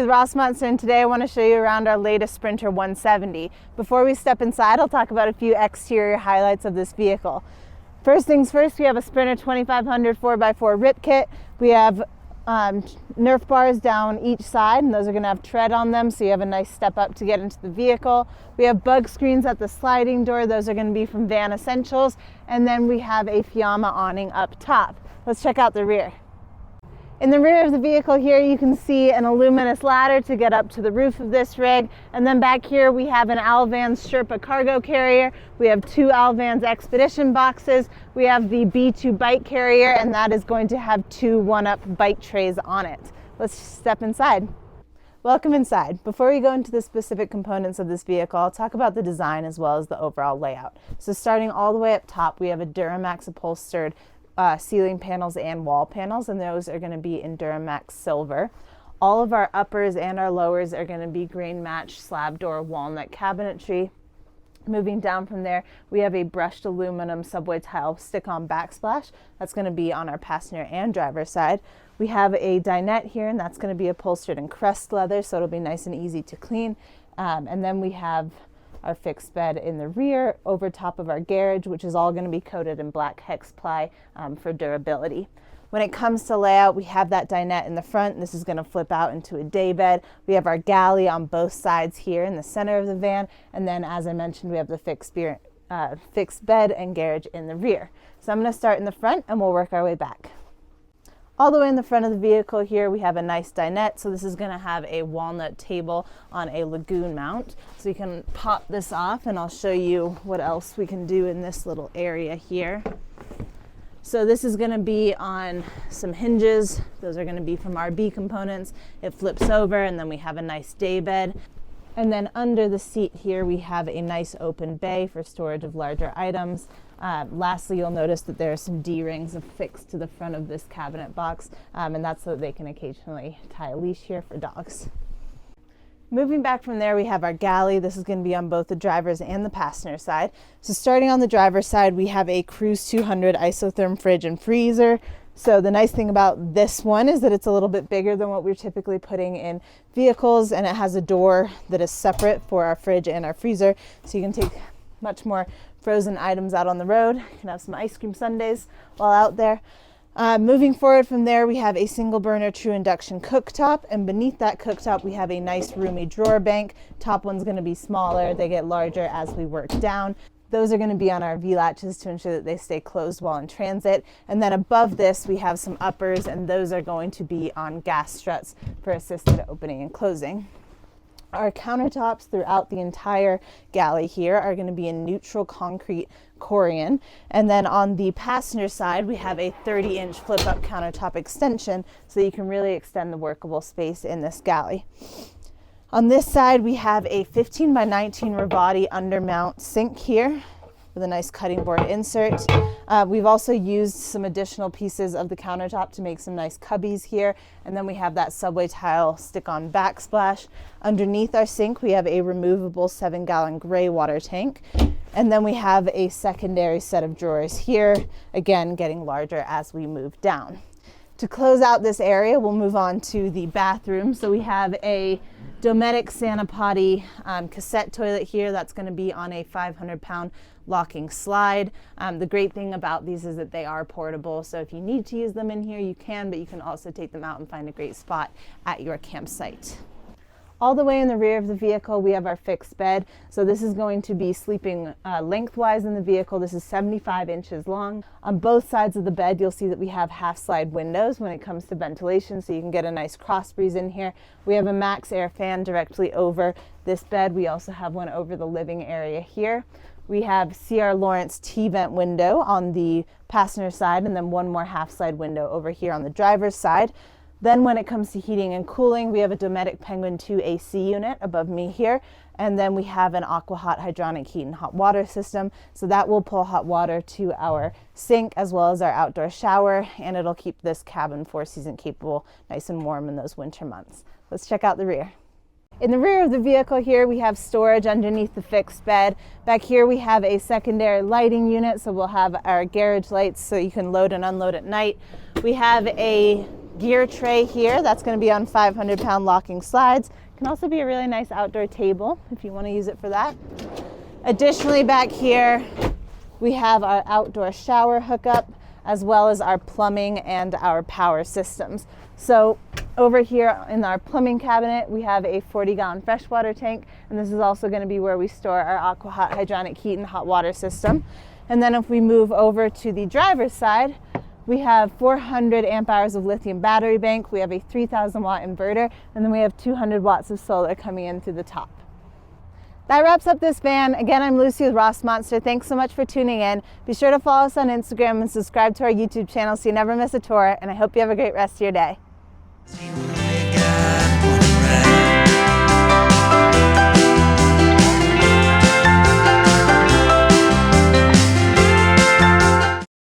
with Rossmönster, and today I want to show you around our latest Sprinter 170. Before we step inside, I'll talk about a few exterior highlights of this vehicle. First things first, we have a Sprinter 2500 4x4 rip kit. We have Nerf bars down each side, and those are going to have tread on them, so you have a nice step up to get into the vehicle. We have bug screens at the sliding door. Those are going to be from VanEssentials. And then we have a Fiamma awning up top. Let's check out the rear. In the rear of the vehicle here, you can see an aluminous ladder to get up to the roof of this rig. And then back here, we have an Vans Sherpa cargo carrier. We have two Vans Expedition boxes. We have the B2 bike carrier, and that is going to have two one-up bike trays on it. Let's step inside. Welcome inside. Before we go into the specific components of this vehicle, I'll talk about the design as well as the overall layout. So starting all the way up top, we have a Duramax upholstered ceiling panels and wall panels, and those are going to be in Duramax silver. All of our uppers and our lowers are going to be grain match slab door walnut cabinetry. Moving down from there, we have a brushed aluminum subway tile stick-on backsplash. That's going to be on our passenger and driver side. We have a dinette here, and that's going to be upholstered in Crest Leather, so it'll be nice and easy to clean. And then we have our fixed bed in the rear over top of our garage, which is all going to be coated in black hex ply for durability. When it comes to layout, we have that dinette in the front. This is going to flip out into a day bed. We have our galley on both sides here in the center of the van, and then as I mentioned, we have the fixed bed and garage in the rear. So I'm going to start in the front and we'll work our way back. All the way in the front of the vehicle here, we have a nice dinette. So this is going to have a walnut table on a lagoon mount. So you can pop this off, and I'll show you what else we can do in this little area here. So this is going to be on some hinges. Those are going to be from RB components. It flips over, and then we have a nice day bed. And then under the seat here, we have a nice open bay for storage of larger items. Lastly, you'll notice that there are some D-rings affixed to the front of this cabinet box, and that's so that they can occasionally tie a leash here for dogs. Moving back from there, we have our galley. This is going to be on both the driver's and the passenger side. So starting on the driver's side, we have a Cruise 200 Isotherm fridge and freezer. So the nice thing about this one is that it's a little bit bigger than what we're typically putting in vehicles, and it has a door that is separate for our fridge and our freezer, so you can take much more frozen items out on the road. You can have some ice cream sundaes while out there. Moving forward from there, we have a single burner True Induction cooktop, and beneath that cooktop we have a nice roomy drawer bank. Top one's going to be smaller. They get larger as we work down. Those are going to be on our V-latches to ensure that they stay closed while in transit. And then above this we have some uppers, and those are going to be on gas struts for assisted opening and closing. Our countertops throughout the entire galley here are going to be in neutral concrete Corian. And then on the passenger side, we have a 30-inch flip-up countertop extension, so you can really extend the workable space in this galley. On this side, we have a 15 by 19 Ravati undermount sink here with a nice cutting board insert. We've also used some additional pieces of the countertop to make some nice cubbies here. And then we have that subway tile stick-on backsplash. Underneath our sink, we have a removable 7-gallon gray water tank. And then we have a secondary set of drawers here, again, getting larger as we move down. To close out this area, we'll move on to the bathroom. So we have a Dometic SanniPotti cassette toilet here. That's going to be on a 500-pound locking slide. The great thing about these is that they are portable, so if you need to use them in here, you can, but you can also take them out and find a great spot at your campsite. All the way in the rear of the vehicle, we have our fixed bed. So this is going to be sleeping lengthwise in the vehicle. This is 75 inches long. On both sides of the bed, you'll see that we have half slide windows when it comes to ventilation, so you can get a nice cross breeze in here. We have a max air fan directly over this bed. We also have one over the living area here. We have C.R. Lawrence T-vent window on the passenger side, and then one more half slide window over here on the driver's side. Then when it comes to heating and cooling, we have a Dometic Penguin II AC unit above me here. And then we have an AquaHot hydronic heat and hot water system. So that will pull hot water to our sink as well as our outdoor shower, and it'll keep this cabin 4-season capable nice and warm in those winter months. Let's check out the rear. In the rear of the vehicle here, we have storage underneath the fixed bed. Back here we have a secondary lighting unit, so we'll have our garage lights so you can load and unload at night. We have a gear tray here. That's going to be on 500-pound locking slides. It can also be a really nice outdoor table if you want to use it for that. Additionally, back here, we have our outdoor shower hookup, as well as our plumbing and our power systems. So over here in our plumbing cabinet, we have a 40-gallon freshwater tank, and this is also going to be where we store our AquaHot hydronic heat and hot water system. And then if we move over to the driver's side, we have 400 amp hours of lithium battery bank, we have a 3,000 watt inverter, and then we have 200 watts of solar coming in through the top. That wraps up this van. Again, I'm Lucy with Rossmönster. Thanks so much for tuning in. Be sure to follow us on Instagram and subscribe to our YouTube channel so you never miss a tour, and I hope you have a great rest of your day.